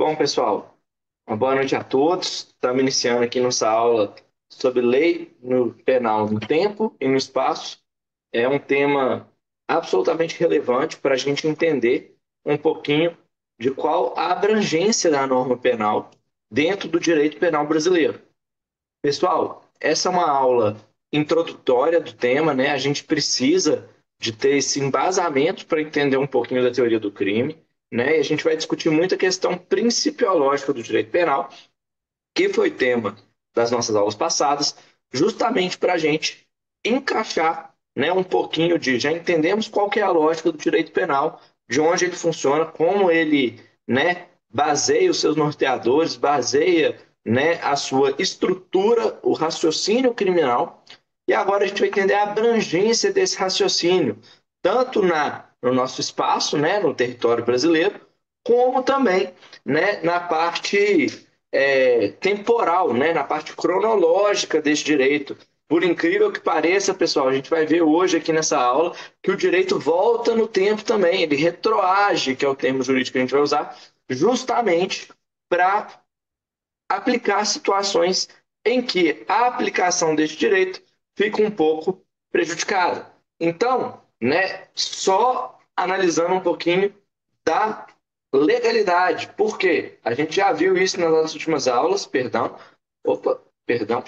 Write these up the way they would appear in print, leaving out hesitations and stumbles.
Bom, pessoal, uma boa noite a todos. Estamos iniciando aqui nossa aula sobre lei no penal no tempo e no espaço. É um tema absolutamente relevante para a gente entender um pouquinho de qual a abrangência da norma penal dentro do direito penal brasileiro. Pessoal, essa é uma aula introdutória do tema, né? A gente precisa de ter esse embasamento para entender um pouquinho da teoria do crime, né? E a gente vai discutir muito a questão principiológica do direito penal, que foi tema das nossas aulas passadas, justamente para a gente encaixar, né, um pouquinho de já entendemos qual que é a lógica do direito penal, de onde ele funciona, como ele, né, baseia os seus norteadores, baseia, né, a sua estrutura, o raciocínio criminal. E agora a gente vai entender a abrangência desse raciocínio, tanto no nosso espaço, né, no território brasileiro, como também, né, na parte temporal, né, na parte cronológica desse direito. Por incrível que pareça, pessoal, a gente vai ver hoje aqui nessa aula que o direito volta no tempo também, ele retroage, que é o termo jurídico que a gente vai usar, justamente para aplicar situações em que a aplicação deste direito fica um pouco prejudicada. Então, né, só analisando um pouquinho da legalidade. Por quê? A gente já viu isso nas nossas últimas aulas, perdão. Opa, perdão.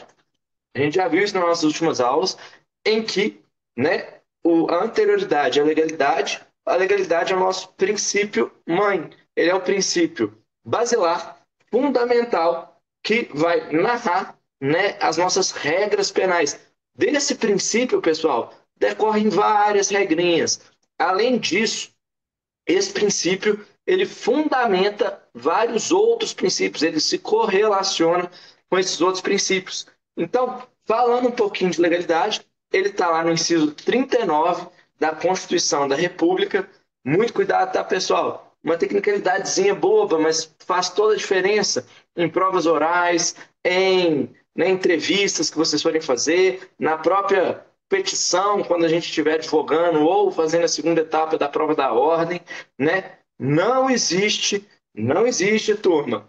A gente já viu isso nas nossas últimas aulas, em que, né, a anterioridade a legalidade é o nosso princípio mãe. Ele é o princípio basilar, fundamental, que vai narrar, né, as nossas regras penais. Desse princípio, pessoal, decorrem várias regrinhas. Além disso, esse princípio ele fundamenta vários outros princípios, ele se correlaciona com esses outros princípios. Então, falando um pouquinho de legalidade, ele está lá no inciso 39 da Constituição da República. Muito cuidado, tá, pessoal? Uma tecnicalidadezinha boba, mas faz toda a diferença em provas orais, em entrevistas que vocês forem fazer, na própria petição, quando a gente estiver advogando ou fazendo a segunda etapa da prova da ordem, né? Não existe, turma,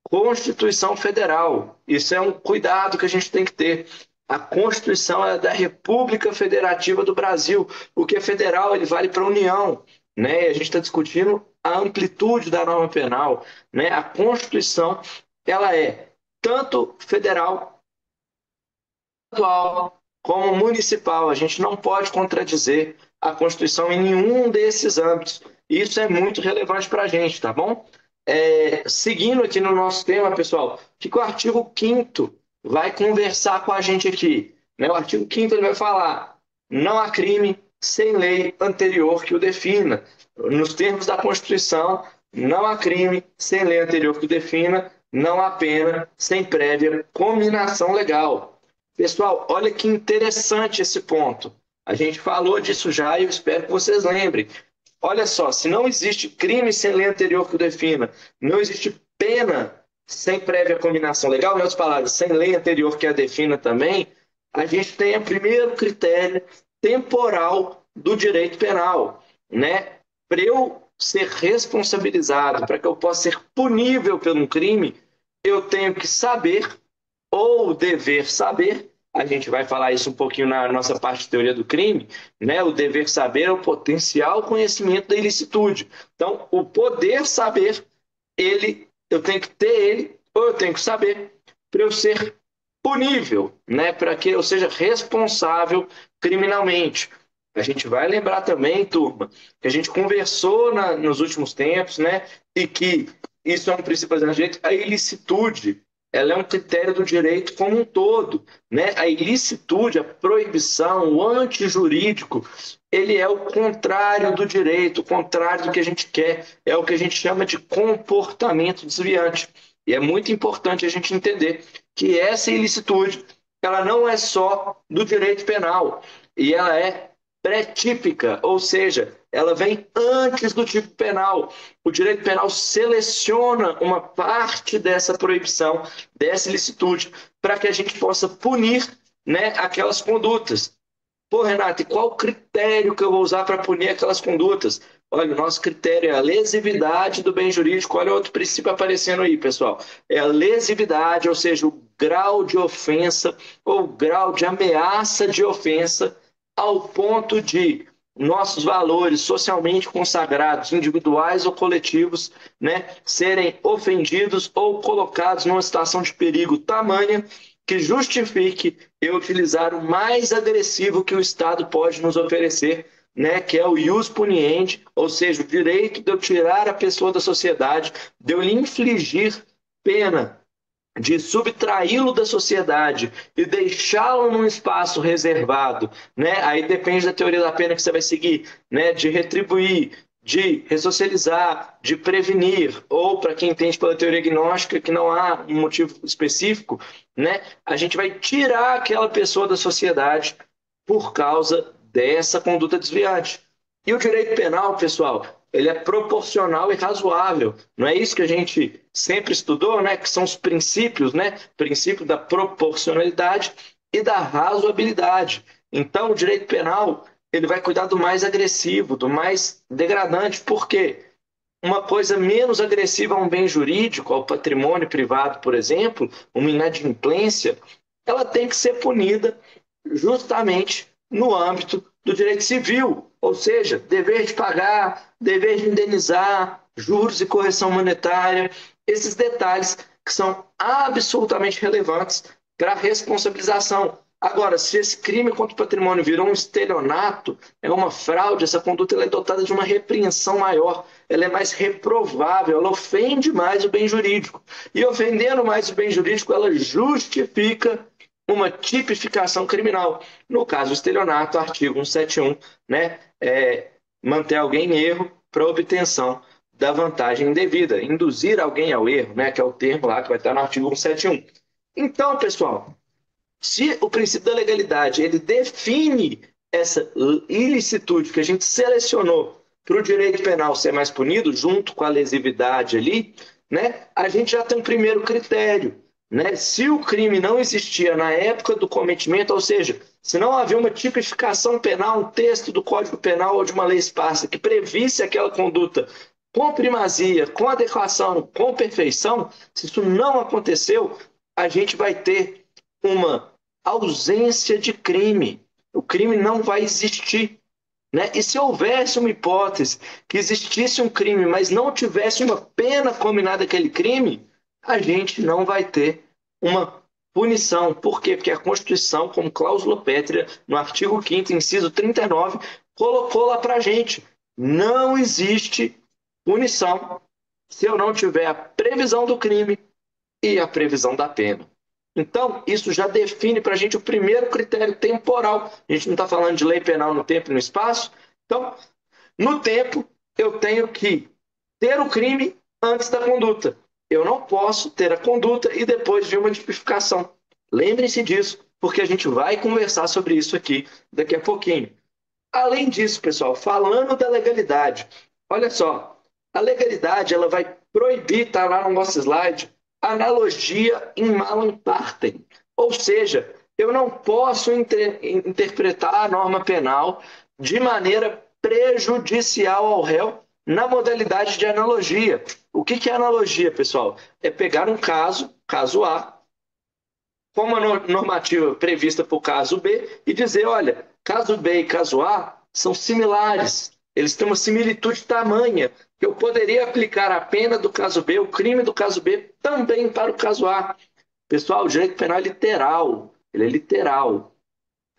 Constituição Federal. Isso é um cuidado que a gente tem que ter. A Constituição é da República Federativa do Brasil. O que é federal, ele vale para a União, né? A gente está discutindo a amplitude da norma penal, né? A Constituição, ela é tanto federal, estadual, como municipal. A gente não pode contradizer a Constituição em nenhum desses âmbitos. Isso é muito relevante para a gente, tá bom? Seguindo aqui no nosso tema, pessoal, que o artigo 5º vai conversar com a gente aqui. Né? O artigo 5º ele vai falar: não há crime sem lei anterior que o defina. Nos termos da Constituição, não há crime sem lei anterior que o defina, não há pena sem prévia cominação legal. Pessoal, olha que interessante esse ponto. A gente falou disso já e eu espero que vocês lembrem. Olha só, se não existe crime sem lei anterior que o defina, não existe pena sem prévia combinação legal, em outras palavras, sem lei anterior que a defina também, a gente tem o primeiro critério temporal do direito penal, né? Para eu ser responsabilizado, para que eu possa ser punível pelo crime, eu tenho que saber ou dever saber. A gente vai falar isso um pouquinho na nossa parte de teoria do crime, né? O dever saber é o potencial conhecimento da ilicitude. Então, o poder saber, eu tenho que ter ele, ou eu tenho que saber, para eu ser punível, né? Para que eu seja responsável criminalmente. A gente vai lembrar também, turma, que a gente conversou nos últimos tempos, né? E que isso é um princípio do direito, a ilicitude, ela é um critério do direito como um todo, né? A ilicitude, a proibição, o antijurídico, ele é o contrário do direito, o contrário do que a gente quer, é o que a gente chama de comportamento desviante. E é muito importante a gente entender que essa ilicitude, ela não é só do direito penal, e ela é pré-típica, ou seja, ela vem antes do tipo penal. O direito penal seleciona uma parte dessa proibição, dessa ilicitude, para que a gente possa punir, né, aquelas condutas. Pô, Renato, e qual o critério que eu vou usar para punir aquelas condutas? Olha, o nosso critério é a lesividade do bem jurídico. Olha outro princípio aparecendo aí, pessoal. É a lesividade, ou seja, o grau de ofensa ou grau de ameaça de ofensa ao ponto de nossos valores socialmente consagrados, individuais ou coletivos, né, serem ofendidos ou colocados numa situação de perigo tamanha que justifique eu utilizar o mais agressivo que o Estado pode nos oferecer, né, que é o ius puniendi, ou seja, o direito de eu tirar a pessoa da sociedade, de eu lhe infligir pena, de subtraí-lo da sociedade e deixá-lo num espaço reservado, né? Aí depende da teoria da pena que você vai seguir, né? De retribuir, de ressocializar, de prevenir, ou para quem entende pela teoria gnóstica que não há um motivo específico, né? A gente vai tirar aquela pessoa da sociedade por causa dessa conduta desviante. E o direito penal, pessoal, ele é proporcional e razoável. Não é isso que a gente sempre estudou, né? Que são os princípios, né? Princípio da proporcionalidade e da razoabilidade. Então, o direito penal, ele vai cuidar do mais agressivo, do mais degradante. Por quê? Uma coisa menos agressiva a um bem jurídico, ao patrimônio privado, por exemplo, uma inadimplência, ela tem que ser punida justamente no âmbito do direito civil, ou seja, dever de pagar, dever de indenizar, juros e correção monetária, esses detalhes que são absolutamente relevantes para a responsabilização. Agora, se esse crime contra o patrimônio virou um estelionato, é uma fraude, essa conduta ela é dotada de uma repreensão maior, ela é mais reprovável, ela ofende mais o bem jurídico. E ofendendo mais o bem jurídico, ela justifica uma tipificação criminal. No caso, o estelionato, artigo 171, né, manter alguém em erro para obtenção da vantagem indevida, induzir alguém ao erro, né, que é o termo lá que vai estar no artigo 171. Então, pessoal, se o princípio da legalidade ele define essa ilicitude que a gente selecionou para o direito penal ser mais punido, junto com a lesividade ali, né, a gente já tem um primeiro critério. Né? Se o crime não existia na época do cometimento, ou seja, se não havia uma tipificação penal, um texto do Código Penal ou de uma lei esparsa que previsse aquela conduta com primazia, com adequação, com perfeição, se isso não aconteceu, a gente vai ter uma ausência de crime. O crime não vai existir. Né? E se houvesse uma hipótese que existisse um crime, mas não tivesse uma pena combinada àquele crime, a gente não vai ter uma punição. Por quê? Porque a Constituição, como cláusula pétrea, no artigo 5º, inciso 39, colocou lá para a gente. Não existe punição se eu não tiver a previsão do crime e a previsão da pena. Então, isso já define para a gente o primeiro critério temporal. A gente não está falando de lei penal no tempo e no espaço. Então, no tempo, eu tenho que ter o crime antes da conduta. Eu não posso ter a conduta e depois vir uma tipificação. Lembrem-se disso, porque a gente vai conversar sobre isso aqui daqui a pouquinho. Além disso, pessoal, falando da legalidade, olha só, a legalidade ela vai proibir, está lá no nosso slide, analogia in malum partem. Ou seja, eu não posso interpretar a norma penal de maneira prejudicial ao réu na modalidade de analogia. O que é analogia, pessoal? É pegar um caso, caso A, como a normativa prevista para o caso B e dizer, olha, caso B e caso A são similares, eles têm uma similitude tamanha que eu poderia aplicar a pena do caso B, o crime do caso B, também para o caso A. Pessoal, o direito penal é literal, ele é literal.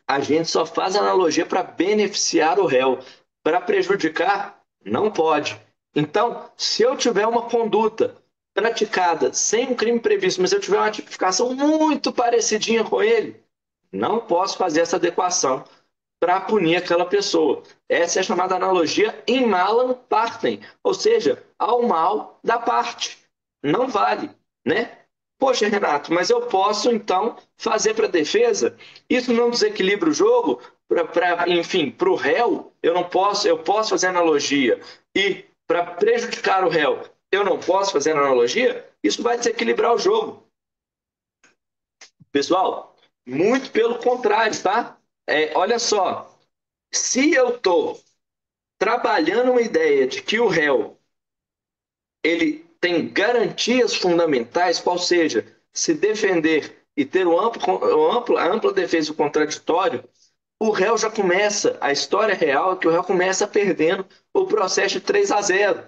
A gente só faz analogia para beneficiar o réu, para prejudicar, não pode. Então, se eu tiver uma conduta praticada sem um crime previsto, mas eu tiver uma tipificação muito parecidinha com ele, não posso fazer essa adequação para punir aquela pessoa. Essa é a chamada analogia in malum partem, ou seja, ao mal da parte. Não vale, né? Poxa, Renato, mas eu posso então fazer para a defesa? Isso não desequilibra o jogo? Enfim, para o réu, eu posso fazer analogia. E para prejudicar o réu, eu não posso fazer analogia? Isso vai desequilibrar o jogo. Pessoal, muito pelo contrário, tá? Olha só, se eu estou trabalhando uma ideia de que o réu ele tem garantias fundamentais, qual seja, se defender e ter a ampla defesa do contraditório, o réu já começa, a história real é que o réu começa perdendo o processo de 3-0.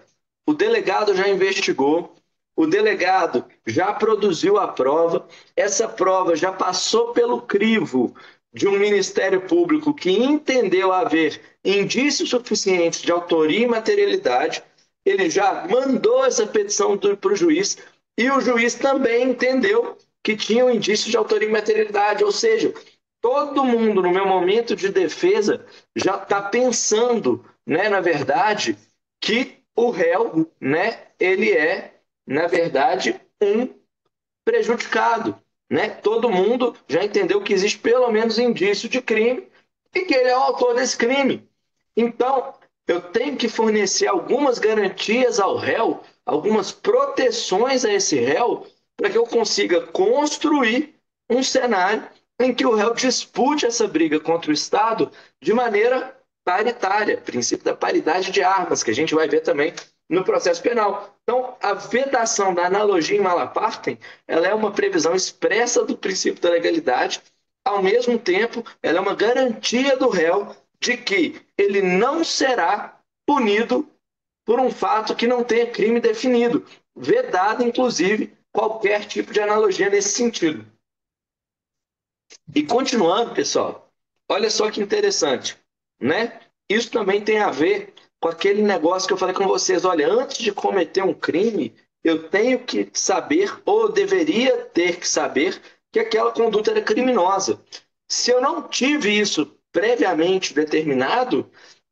O delegado já investigou, o delegado já produziu a prova, essa prova já passou pelo crivo de um Ministério Público que entendeu haver indícios suficientes de autoria e materialidade, ele já mandou essa petição para o juiz e o juiz também entendeu que tinha um indício de autoria e materialidade, ou seja, todo mundo no meu momento de defesa já está pensando, né, na verdade, que o réu, né, ele é, na verdade, um prejudicado, né? Todo mundo já entendeu que existe pelo menos indício de crime e que ele é o autor desse crime. Então, eu tenho que fornecer algumas garantias ao réu, algumas proteções a esse réu, para que eu consiga construir um cenário em que o réu dispute essa briga contra o Estado de maneira paritária, princípio da paridade de armas, que a gente vai ver também no processo penal. Então, a vedação da analogia em Malapartem, ela é uma previsão expressa do princípio da legalidade, ao mesmo tempo, ela é uma garantia do réu de que ele não será punido por um fato que não tenha crime definido, vedado, inclusive, qualquer tipo de analogia nesse sentido. E continuando, pessoal, olha só que interessante, né? Isso também tem a ver com aquele negócio que eu falei com vocês. Olha, antes de cometer um crime, eu tenho que saber, ou deveria ter que saber, que aquela conduta era criminosa. Se eu não tive isso previamente determinado,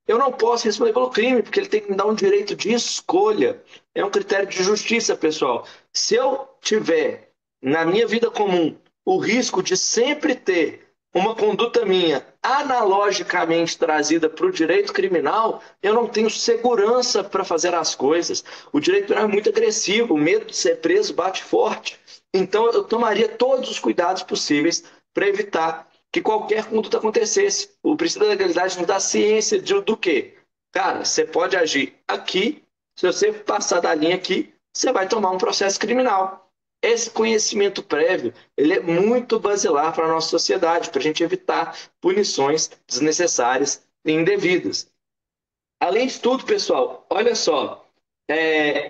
eu não posso responder pelo crime, porque ele tem que me dar um direito de escolha. É um critério de justiça, pessoal. Se eu tiver na minha vida comum o risco de sempre ter uma conduta minha analogicamente trazida para o direito criminal, eu não tenho segurança para fazer as coisas. O direito penal é muito agressivo, o medo de ser preso bate forte. Então, eu tomaria todos os cuidados possíveis para evitar que qualquer conduta acontecesse. O princípio da legalidade nos dá ciência do quê? Cara, você pode agir aqui, se você passar da linha aqui, você vai tomar um processo criminal. Esse conhecimento prévio, ele é muito basilar para a nossa sociedade, para a gente evitar punições desnecessárias e indevidas. Além de tudo, pessoal, olha só,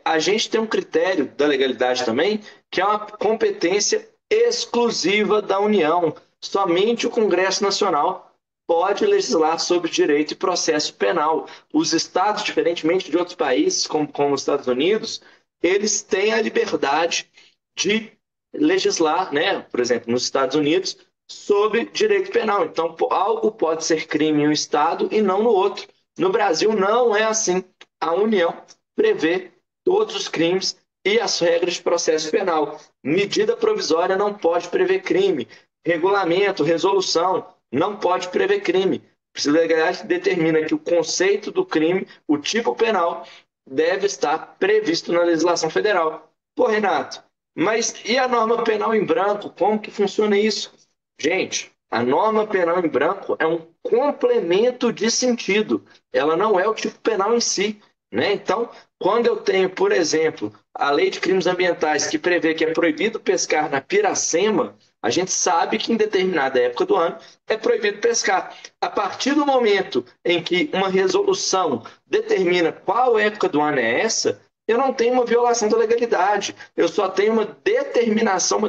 a gente tem um critério da legalidade também, que é uma competência exclusiva da União. Somente o Congresso Nacional pode legislar sobre direito e processo penal. Os estados, diferentemente de outros países, como os Estados Unidos, eles têm a liberdade de legislar, né, por exemplo, nos Estados Unidos, sobre direito penal. Então, algo pode ser crime em um estado e não no outro. No Brasil, não é assim. A União prevê todos os crimes e as regras de processo penal. Medida provisória não pode prever crime. Regulamento, resolução, não pode prever crime. O princípio da legalidade determina que o conceito do crime, o tipo penal, deve estar previsto na legislação federal. Pô, Renato, mas e a norma penal em branco? Como que funciona isso? Gente, a norma penal em branco é um complemento de sentido. Ela não é o tipo penal em si, né? Então, quando eu tenho, por exemplo, a Lei de Crimes Ambientais que prevê que é proibido pescar na Piracema, a gente sabe que em determinada época do ano é proibido pescar. A partir do momento em que uma resolução determina qual época do ano é essa, eu não tenho uma violação da legalidade. Eu só tenho uma determinação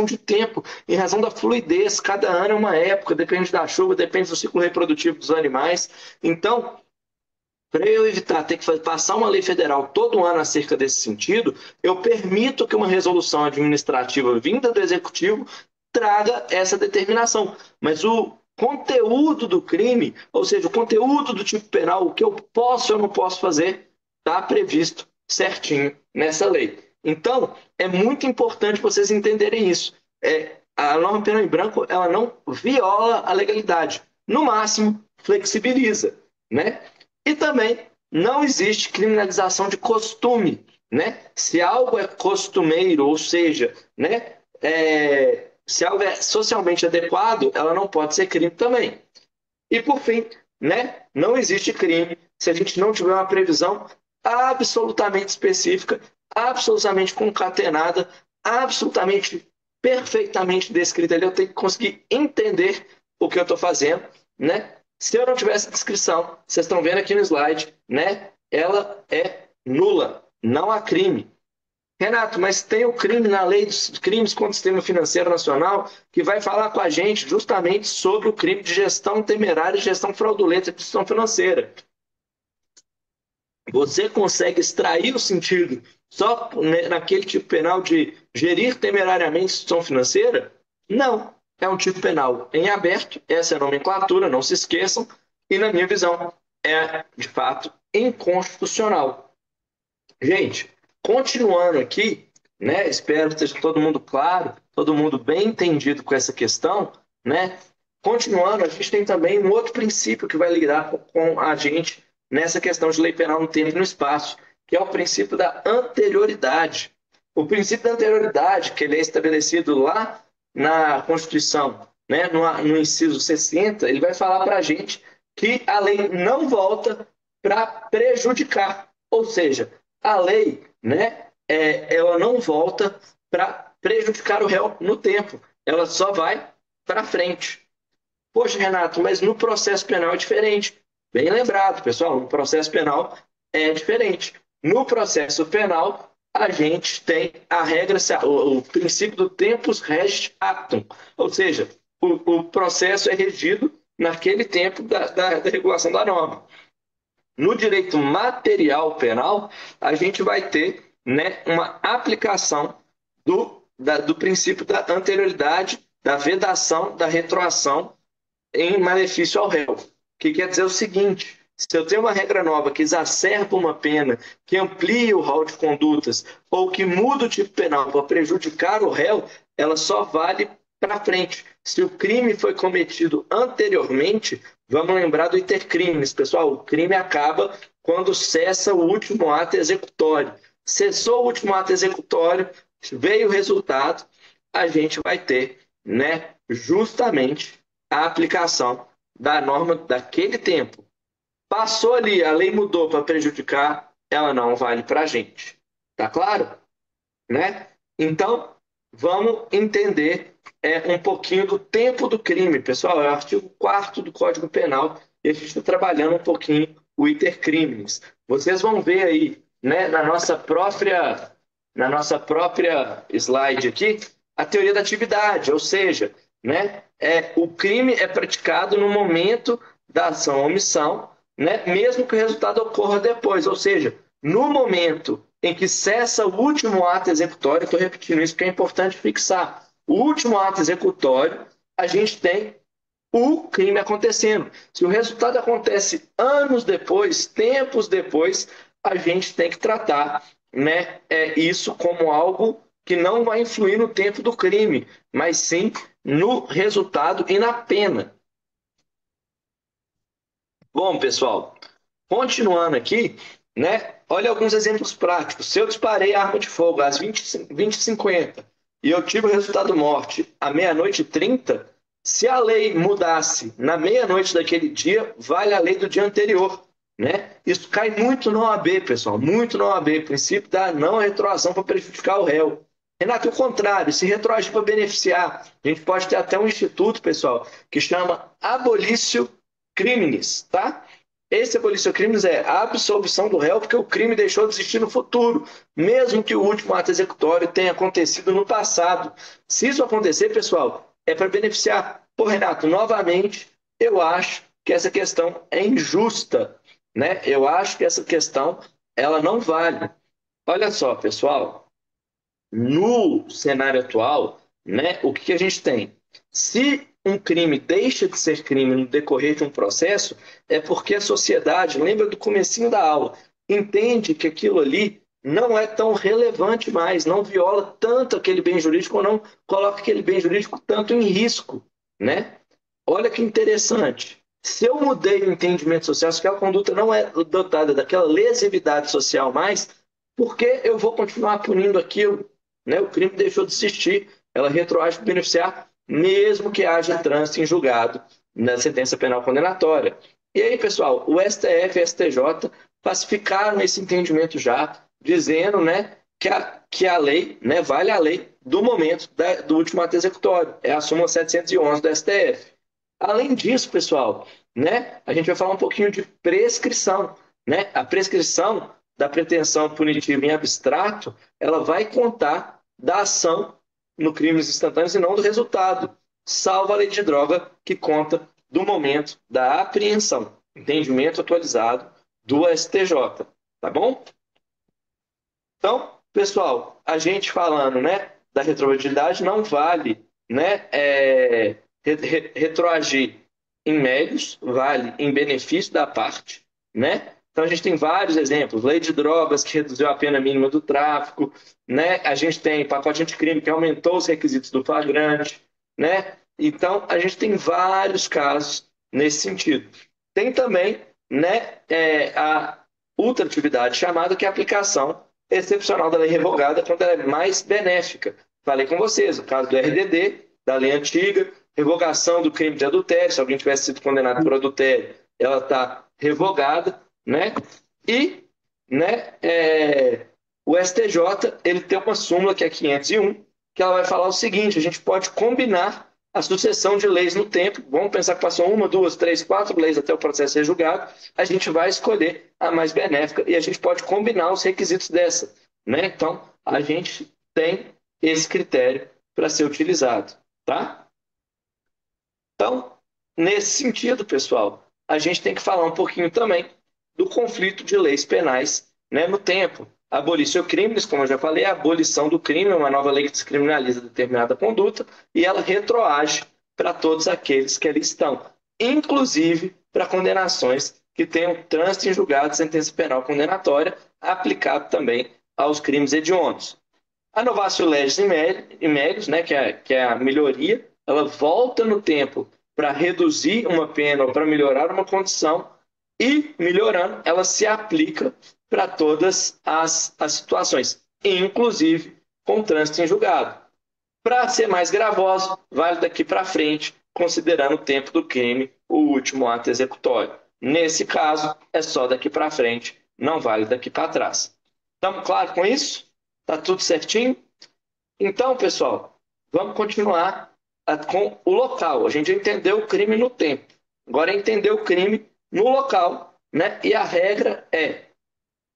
de tempo, em razão da fluidez. Cada ano é uma época, depende da chuva, depende do ciclo reprodutivo dos animais. Então, para eu evitar ter que passar uma lei federal todo ano acerca desse sentido, eu permito que uma resolução administrativa vinda do executivo traga essa determinação. Mas o conteúdo do crime, ou seja, o conteúdo do tipo penal, o que eu posso ou não posso fazer, está previsto certinho nessa lei. Então, é muito importante vocês entenderem isso. A norma penal em branco, ela não viola a legalidade. No máximo, flexibiliza, né? E também não existe criminalização de costume, né? Se algo é costumeiro, ou seja, né, se algo é socialmente adequado, ela não pode ser crime também. E por fim, né? Não existe crime se a gente não tiver uma previsão absolutamente específica, absolutamente concatenada, absolutamente perfeitamente descrita ali. Eu tenho que conseguir entender o que eu estou fazendo, né? Se eu não tiver essa descrição, vocês estão vendo aqui no slide, né? Ela é nula, não há crime. Renato, mas tem o crime na lei dos crimes contra o sistema financeiro nacional que vai falar com a gente justamente sobre o crime de gestão temerária e gestão fraudulenta de instituição financeira. Você consegue extrair o sentido só naquele tipo penal de gerir temerariamente instituição financeira? Não. É um tipo penal em aberto, essa é a nomenclatura, não se esqueçam, e na minha visão é, de fato, inconstitucional. Gente, continuando aqui, né? Espero que esteja todo mundo claro, todo mundo bem entendido com essa questão, né? Continuando, a gente tem também um outro princípio que vai lidar com a gente nessa questão de lei penal no tempo e no espaço, que é o princípio da anterioridade. O princípio da anterioridade, que ele é estabelecido lá na Constituição, né, no inciso 60, ele vai falar para a gente que a lei não volta para prejudicar, ou seja, a lei, né, ela não volta para prejudicar o réu no tempo, ela só vai para frente. Poxa, Renato, mas no processo penal é diferente. Bem lembrado, pessoal, no processo penal é diferente. No processo penal, a gente tem a regra, o princípio do tempus regit actum, ou seja, o processo é regido naquele tempo da regulação da norma. No direito material penal, a gente vai ter, né, uma aplicação do princípio da anterioridade, da vedação, da retroação em malefício ao réu. Que quer dizer o seguinte: se eu tenho uma regra nova que exacerba uma pena, que amplia o rol de condutas, ou que muda o tipo penal para prejudicar o réu, ela só vale para frente. Se o crime foi cometido anteriormente, vamos lembrar do intercrimes, pessoal. O crime acaba quando cessa o último ato executório. Cessou o último ato executório, veio o resultado, a gente vai ter, né, justamente a aplicação da norma daquele tempo. Passou ali, a lei mudou para prejudicar, ela não vale para a gente. Tá claro? Né? Então, vamos entender um pouquinho do tempo do crime, pessoal. É o artigo 4º do Código Penal e a gente está trabalhando um pouquinho o iter crimes. Vocês vão ver aí, né, na nossa própria slide aqui, a teoria da atividade, ou seja, né, o crime é praticado no momento da ação ou omissão, né, mesmo que o resultado ocorra depois, ou seja, no momento em que cessa o último ato executório, estou repetindo isso porque é importante fixar, o último ato executório, a gente tem o crime acontecendo. Se o resultado acontece anos depois, tempos depois, a gente tem que tratar, né, isso como algo que não vai influir no tempo do crime, mas sim no resultado e na pena. Bom, pessoal, continuando aqui, né? Olha alguns exemplos práticos. Se eu disparei a arma de fogo às 20h50 e eu tive o resultado morte à meia-noite e 30, se a lei mudasse na meia-noite daquele dia, vale a lei do dia anterior, né? Isso cai muito no OAB, pessoal, muito no OAB, princípio da não retroação para prejudicar o réu. Renato, o contrário, se retroagir para beneficiar, a gente pode ter até um instituto, pessoal, que chama abolício crimes, tá? Esse abolição crimes é a absolvição do réu porque o crime deixou de existir no futuro, mesmo que o último ato executório tenha acontecido no passado. Se isso acontecer, pessoal, é para beneficiar. Pô, Renato, novamente, eu acho que essa questão é injusta, né? Eu acho que essa questão, ela não vale. Olha só, pessoal, no cenário atual, né, o que a gente tem? Se um crime deixa de ser crime no decorrer de um processo, é porque a sociedade, lembra do comecinho da aula, entende que aquilo ali não é tão relevante mais, não viola tanto aquele bem jurídico ou não coloca aquele bem jurídico tanto em risco, né? Olha que interessante. Se eu mudei o entendimento social, se aquela conduta não é dotada daquela lesividade social mais, por que eu vou continuar punindo aquilo? Né? O crime deixou de existir, ela retroage para beneficiar, mesmo que haja trânsito em julgado na sentença penal condenatória. E aí, pessoal, o STF e o STJ pacificaram esse entendimento já, dizendo, né, que a lei, né, vale a lei do momento do último ato executório. É a súmula 711 do STF. Além disso, pessoal, né, a gente vai falar um pouquinho de prescrição. Né? A prescrição da pretensão punitiva em abstrato, ela vai contar da ação no crimes instantâneos e não do resultado, salvo a lei de droga, que conta do momento da apreensão. Entendimento atualizado do STJ. Tá bom? Então, pessoal, a gente falando, né, da retroatividade não vale, né, retroagir em méritos, vale em benefício da parte, né? Então a gente tem vários exemplos, lei de drogas que reduziu a pena mínima do tráfico, né? A gente tem pacote anticrime que aumentou os requisitos do flagrante, né? Então a gente tem vários casos nesse sentido. Tem também, né, a ultratividade chamada que é a aplicação excepcional da lei revogada quando ela é mais benéfica. Falei com vocês, o caso do RDD, da lei antiga, revogação do crime de adultério, se alguém tivesse sido condenado por adultério, ela está revogada, né? E, né, o STJ, ele tem uma súmula que é 501, que ela vai falar o seguinte, a gente pode combinar a sucessão de leis no tempo, vamos pensar que passou uma, duas, três, quatro leis até o processo ser julgado, a gente vai escolher a mais benéfica e a gente pode combinar os requisitos dessa, né? Então, a gente tem esse critério para ser utilizado, tá? Então, nesse sentido, pessoal, a gente tem que falar um pouquinho também do conflito de leis penais, né, no tempo. Abolição crimes, como eu já falei, a abolição do crime é uma nova lei que descriminaliza determinada conduta e ela retroage para todos aqueles que ali estão, inclusive para condenações que tenham trânsito em julgado de sentença penal condenatória, aplicado também aos crimes hediondos. A novatio legis in melius, né, que é a melhoria, ela volta no tempo para reduzir uma pena ou para melhorar uma condição e, melhorando, ela se aplica para todas as situações, inclusive com trânsito em julgado. Para ser mais gravoso, vale daqui para frente, considerando o tempo do crime, o último ato executório. Nesse caso, é só daqui para frente, não vale daqui para trás. Estamos claros com isso? Tá tudo certinho? Então, pessoal, vamos continuar com o local. A gente entendeu o crime no tempo. Agora é entender o crime no local, né? E a regra é: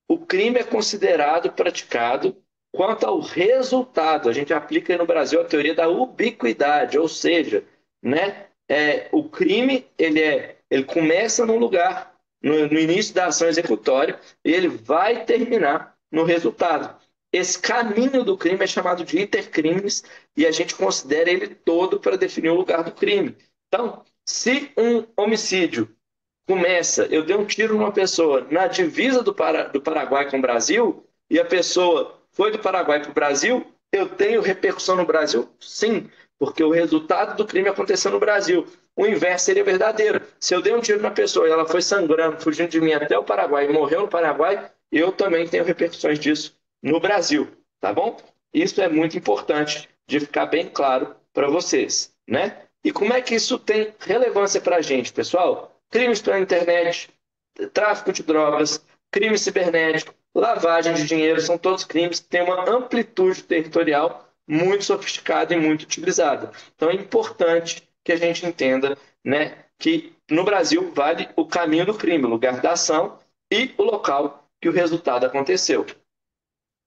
o crime é considerado praticado quanto ao resultado. A gente aplica no Brasil a teoria da ubiquidade, ou seja, né? O crime ele começa num lugar, no início da ação executória, e ele vai terminar no resultado. Esse caminho do crime é chamado de intercrimes e a gente considera ele todo para definir o lugar do crime. Então, se um homicídio começa, eu dei um tiro numa pessoa na divisa do Paraguai com o Brasil e a pessoa foi do Paraguai para o Brasil, eu tenho repercussão no Brasil? Sim, porque o resultado do crime aconteceu no Brasil. O inverso seria verdadeiro. Se eu dei um tiro na pessoa e ela foi sangrando, fugindo de mim até o Paraguai e morreu no Paraguai, eu também tenho repercussões disso no Brasil, tá bom? Isso é muito importante de ficar bem claro para vocês, né? E como é que isso tem relevância para a gente, pessoal? Crimes pela internet, tráfico de drogas, crime cibernético, lavagem de dinheiro, são todos crimes que têm uma amplitude territorial muito sofisticada e muito utilizada. Então é importante que a gente entenda, né, que no Brasil vale o caminho do crime, o lugar da ação e o local que o resultado aconteceu.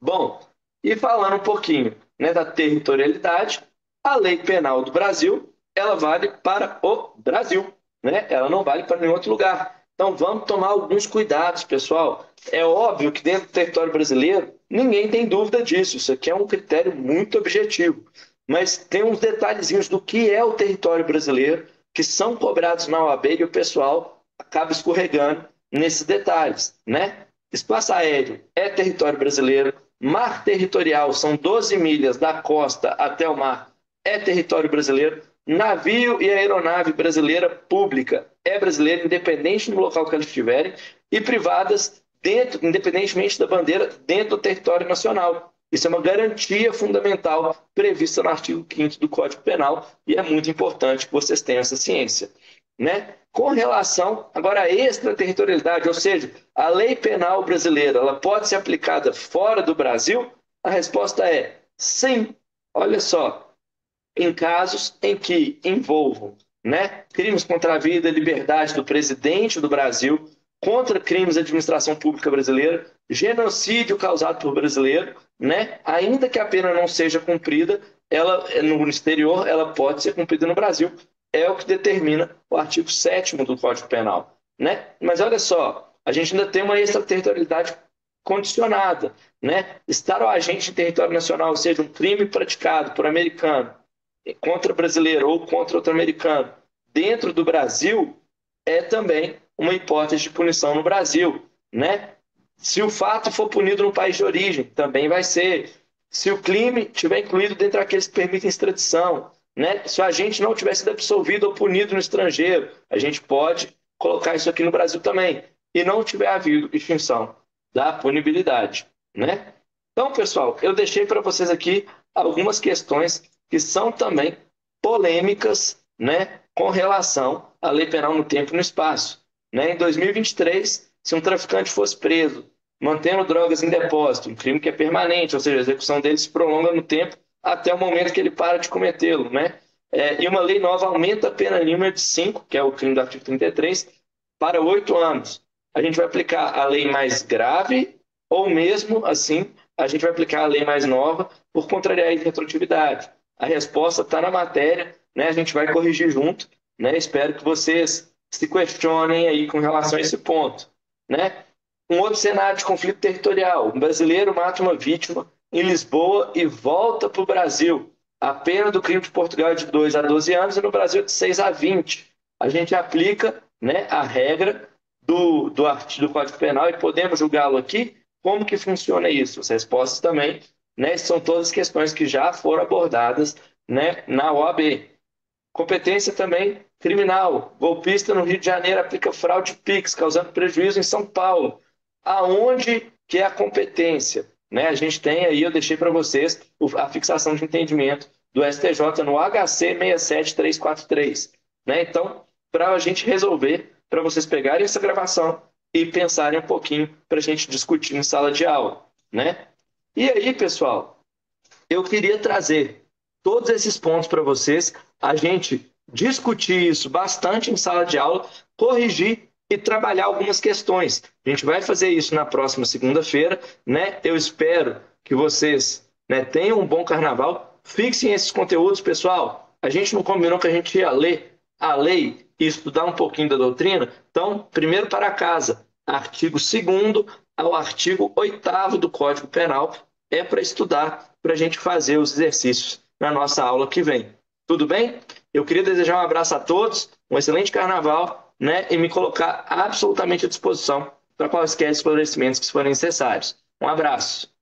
Bom, e falando um pouquinho, né, da territorialidade, a lei penal do Brasil, ela vale para o Brasil, né? Ela não vale para nenhum outro lugar. Então vamos tomar alguns cuidados, pessoal. É óbvio que dentro do território brasileiro, ninguém tem dúvida disso. Isso aqui é um critério muito objetivo. Mas tem uns detalhezinhos do que é o território brasileiro que são cobrados na OAB e o pessoal acaba escorregando nesses detalhes, né? Espaço aéreo é território brasileiro, mar territorial são 12 milhas da costa até o mar, é território brasileiro. Navio e aeronave brasileira pública é brasileira, independente do local que elas estiverem, e privadas, dentro, independentemente da bandeira, dentro do território nacional. Isso é uma garantia fundamental prevista no artigo 5º do Código Penal e é muito importante que vocês tenham essa ciência. né? Com relação agora à extraterritorialidade, ou seja, a lei penal brasileira, ela pode ser aplicada fora do Brasil? A resposta é sim. Olha só, em casos em que envolvam, né, crimes contra a vida e liberdade do presidente do Brasil, contra crimes da administração pública brasileira, genocídio causado por brasileiro, né, ainda que a pena não seja cumprida, ela no exterior, ela pode ser cumprida no Brasil. É o que determina o artigo 7º do Código Penal, né? Mas olha só, a gente ainda tem uma extraterritorialidade condicionada, né? Estar o agente em território nacional, ou seja, um crime praticado por americano contra brasileiro ou contra outro americano dentro do Brasil é também uma hipótese de punição no Brasil, né? Se o fato for punido no país de origem, também vai ser. Se o crime tiver incluído dentro daqueles que permitem extradição, né? Se o agente não tiver sido absolvido ou punido no estrangeiro, a gente pode colocar isso aqui no Brasil também. E não tiver havido extinção da punibilidade, né? Então, pessoal, eu deixei para vocês aqui algumas questões que são também polêmicas, né, com relação à lei penal no tempo e no espaço. Né? Em 2023, se um traficante fosse preso mantendo drogas em depósito, um crime que é permanente, ou seja, a execução dele se prolonga no tempo até o momento que ele para de cometê-lo. Né? E uma lei nova aumenta a pena mínima de 5, que é o crime do artigo 33, para 8 anos. A gente vai aplicar a lei mais grave ou mesmo assim a gente vai aplicar a lei mais nova por contrariar a retroatividade. A resposta está na matéria, né? A gente vai corrigir junto, né? Espero que vocês se questionem aí com relação a esse ponto, né? Um outro cenário de conflito territorial: um brasileiro mata uma vítima em Lisboa e volta para o Brasil. A pena do crime de Portugal é de 2 a 12 anos e no Brasil é de 6 a 20. A gente aplica, né, a regra do Código Penal e podemos julgá-lo aqui. Como que funciona isso? As respostas também, né, são todas questões que já foram abordadas, né, na OAB. Competência também criminal. Golpista no Rio de Janeiro aplica fraude Pix, causando prejuízo em São Paulo. Aonde que é a competência? Né? A gente tem aí, eu deixei para vocês a fixação de entendimento do STJ no HC 67343. Né? Então, para a gente resolver, para vocês pegarem essa gravação e pensarem um pouquinho para a gente discutir em sala de aula. Né? E aí, pessoal, eu queria trazer todos esses pontos para vocês, a gente discutir isso bastante em sala de aula, corrigir e trabalhar algumas questões. A gente vai fazer isso na próxima segunda-feira, né? Eu espero que vocês, né, tenham um bom carnaval. Fixem esses conteúdos, pessoal. A gente não combinou que a gente ia ler a lei e estudar um pouquinho da doutrina? Então, primeiro para casa, artigo 2º ao artigo 8º do Código Penal, é para estudar, para a gente fazer os exercícios na nossa aula que vem. Tudo bem? Eu queria desejar um abraço a todos, um excelente carnaval, né? E me colocar absolutamente à disposição para quaisquer esclarecimentos que forem necessários. Um abraço.